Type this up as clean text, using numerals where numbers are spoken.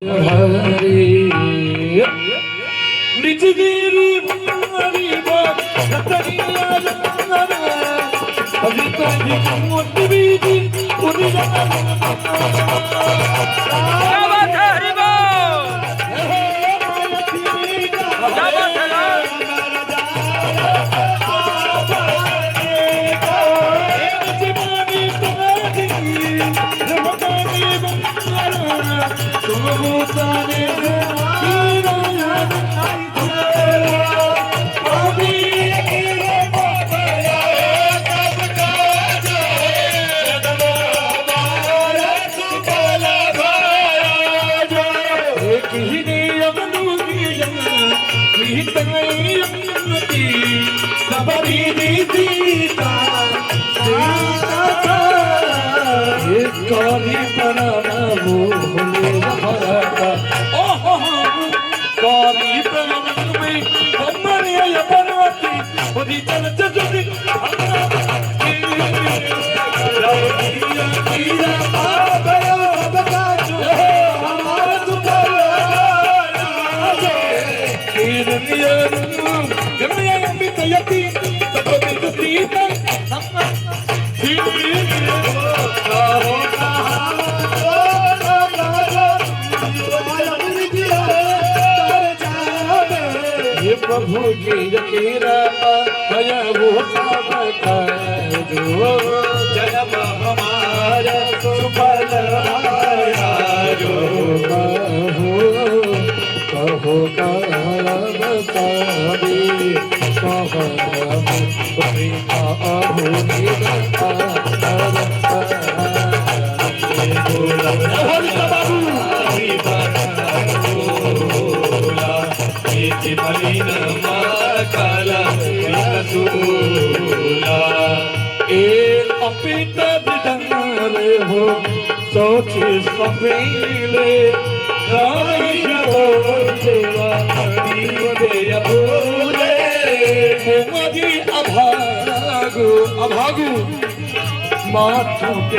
हरी निजगिरी हरी बात सतरिया जंगल अभी ताजी मोटी बीजी उन्हीं प्रभु की जकीरा भय वो जो जन्म हमारा सुफल जो कहो हो सोचे सफेले अभागु माथु के